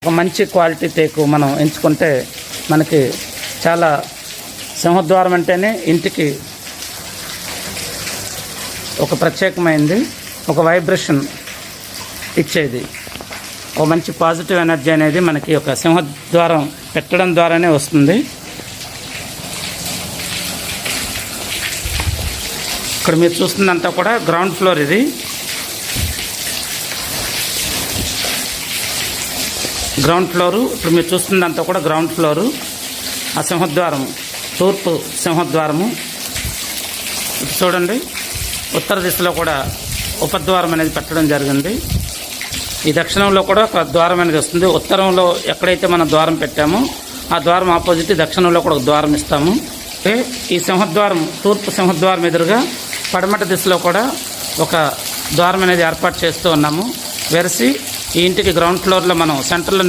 ఒక మంచి క్వాలిటీ టేకు మనం ఎంచుకుంటే మనకి చాలా, సింహద్వారం అంటేనే ఇంటికి ఒక ప్రత్యేకమైనది, ఒక వైబ్రేషన్ ఇచ్చేది, ఒక మంచి పాజిటివ్ ఎనర్జీ అనేది మనకి ఒక సింహద్వారం పెట్టడం ద్వారానే వస్తుంది. ఇక్కడ మీరు చూస్తుందంతా కూడా గ్రౌండ్ ఫ్లోర్. ఇది గ్రౌండ్ ఫ్లోరు. ఇప్పుడు మీరు చూస్తుందంతా కూడా గ్రౌండ్ ఫ్లోరు. ఆ సింహద్వారం తూర్పు సింహద్వారము. చూడండి, ఉత్తర దిశలో కూడా ఉపద్వారం అనేది పెట్టడం జరిగింది. ఈ దక్షిణంలో కూడా ఒక ద్వారం అనేది వస్తుంది. ఉత్తరంలో ఎక్కడైతే మనం ద్వారం పెట్టామో ఆ ద్వారం ఆపోజిట్ దక్షిణంలో కూడా ఒక ద్వారం ఇస్తాము. ఈ సింహద్వారం తూర్పు సింహద్వారం ఎదురుగా పడమట దిశలో కూడా ఒక ద్వారం అనేది ఏర్పాటు చేస్తూ ఉన్నాము. వెరసి ఈ ఇంటికి గ్రౌండ్ ఫ్లోర్లో మనం సెంటర్లో